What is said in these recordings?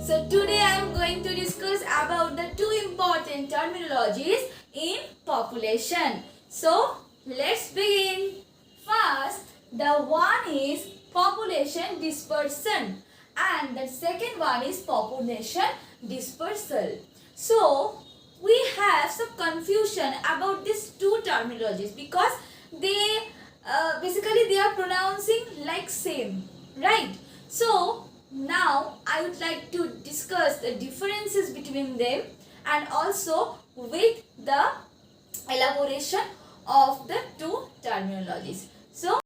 So today I am going to discuss about the two important terminologies in population. So let's begin. First, the one is population dispersion and the second one is population dispersal. So we have some confusion about these two terminologies because they basically they are pronouncing like same, right? So now I would like to discuss the differences between them and also with the elaboration of the two terminologies. So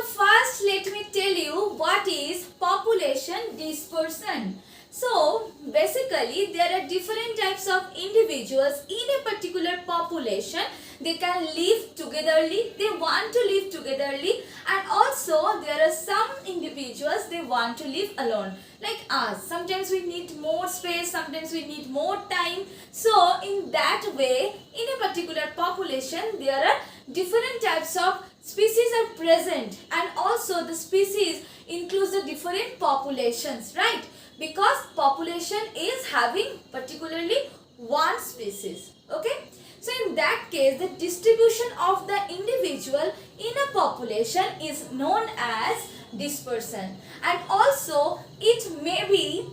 first let me tell you what is population dispersion. So basically there are different types of individuals in a particular population. They can live togetherly, they want to live togetherly, and also there are some individuals they want to live alone, like us. Sometimes we need more space, sometimes we need more time. So in that way, in a particular population there are different types of species are present, and also the species includes the different populations, right? Because population is having particularly one species, okay? So in that case, the distribution of the individual in a population is known as dispersion, and also it may be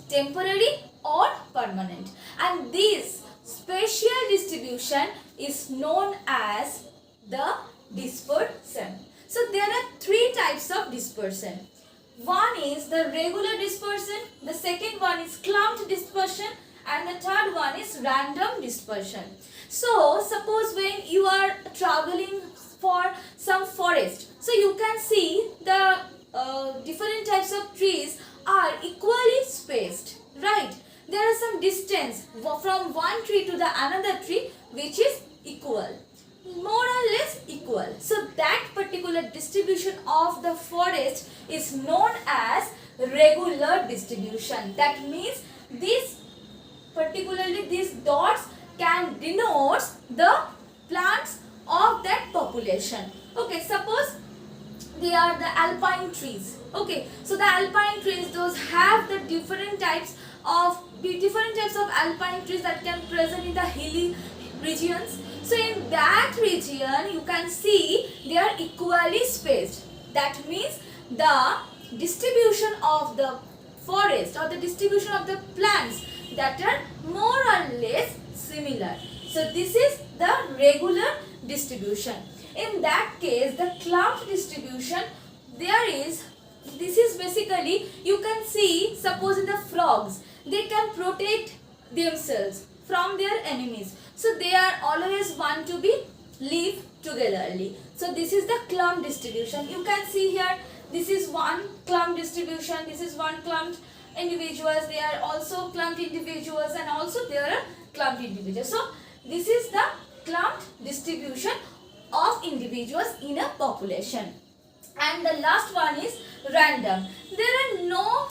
temporary or permanent, and this spatial distribution is known as the dispersion. So there are three types of dispersion. One is the regular dispersion, the second one is clumped dispersion, and the third one is random dispersion. So suppose when you are traveling for some forest, so you can see the different types of trees are equally spaced, right? There are some distance from one tree to the another tree which is equal, more or less equal. So that particular distribution of the forest is known as regular distribution. That means this particularly these dots can denote the plants of that population. Okay, suppose they are the alpine trees. Okay, so the alpine trees, those have the different types of alpine trees that can present in the hilly regions. So in that region you can see they are equally spaced. That means the distribution of the forest or the distribution of the plants that are more or less similar. So this is the regular distribution. In that case, the clumped distribution, this is basically, you can see, suppose in the frogs, they can protect themselves from their enemies. So they are always want to be live togetherly. So this is the clump distribution. You can see here, this is one clump distribution, this is one clumped individuals, they are also clumped individuals, and also there are clumped individuals. So this is the clumped distribution of individuals in a population. And the last one is random. There are no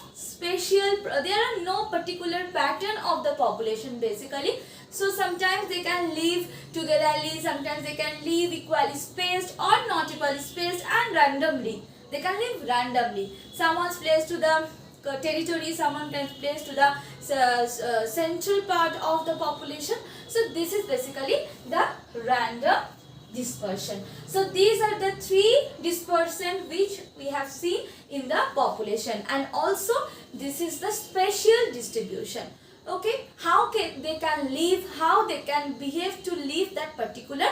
particular pattern of the population basically. So sometimes they can live togetherly, sometimes they can live equally spaced or not equally spaced, and randomly. They can live randomly. Someone's placed to the territory, someone can place to the central part of the population. So this is basically the random dispersion. So these are the three dispersion which we have seen in the population, and also this is the spatial distribution. Okay, how they can live, how they can behave to live that particular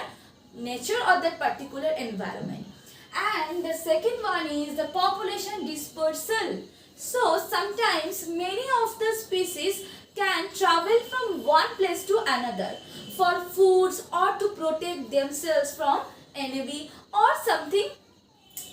nature or that particular environment. And the second one is the population dispersal. So sometimes many of the species can travel from one place to another for foods or to protect themselves from enemy or something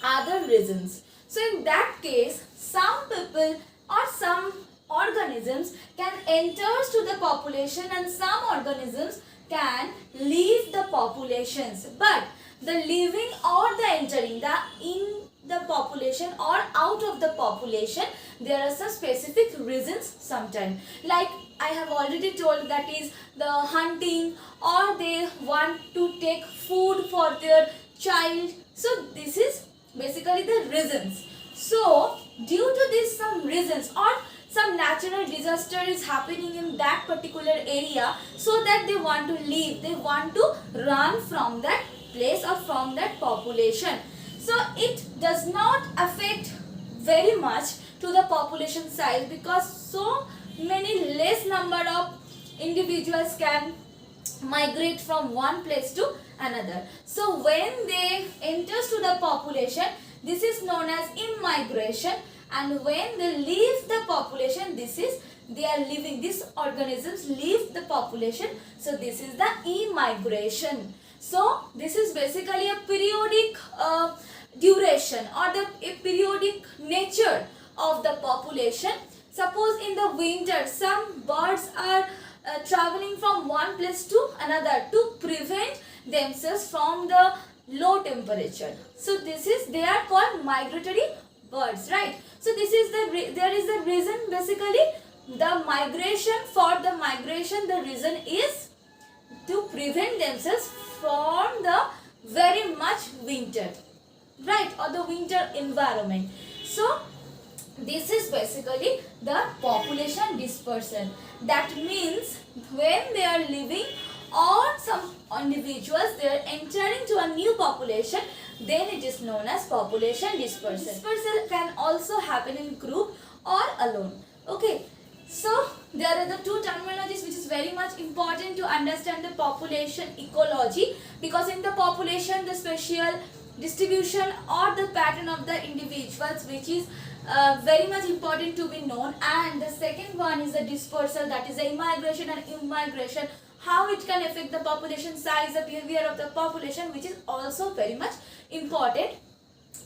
other reasons. So in that case, some people or some organisms can enter to the population, and some organisms can leave the populations. But the leaving or the entering in the population or out of the population, there are some specific reasons sometimes. Like I have already told, that is the hunting, or they want to take food for their child. So this is basically the reasons. So due to this some reasons or some natural disaster is happening in that particular area, so that they want to leave, they want to run from that place or from that population. So it does not affect very much to the population size, because so many less number of individuals can migrate from one place to another. So when they enters to the population, this is known as immigration, and when they leave the population, this is they are leaving, these organisms leave the population, so this is the immigration. So this is basically a periodic duration or the a periodic nature of the population. Suppose in the winter some birds are traveling from one place to another to prevent themselves from the low temperature. So this is, they are called migratory birds, right? So this is there is the reason, basically the migration, for the migration the reason is to prevent themselves from the very much winter, right, or the winter environment. So this is basically the population dispersion. That means when they are living or some individuals they are entering to a new population, then it is known as population dispersion. Dispersal can also happen in group or alone. Okay, so there are the two terminologies which is very much important to understand the population ecology, because in the population the spatial distribution or the pattern of the individuals which is very much important to be known, and the second one is the dispersal, that is the immigration and immigration, how it can affect the population size, the behavior of the population, which is also very much important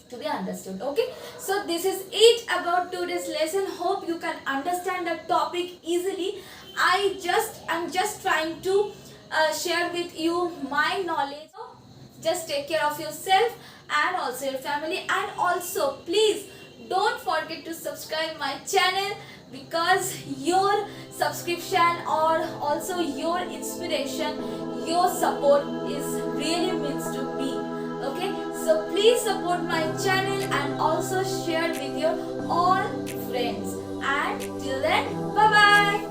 to be understood. Okay, so this is it about today's lesson. Hope you can understand the topic easily. I'm just trying to share with you my knowledge. So just take care of yourself and also your family, and also please don't forget to subscribe my channel, because your subscription or also your inspiration, your support is really means to me. Okay, so please support my channel and also share with your all friends, and till then, bye bye.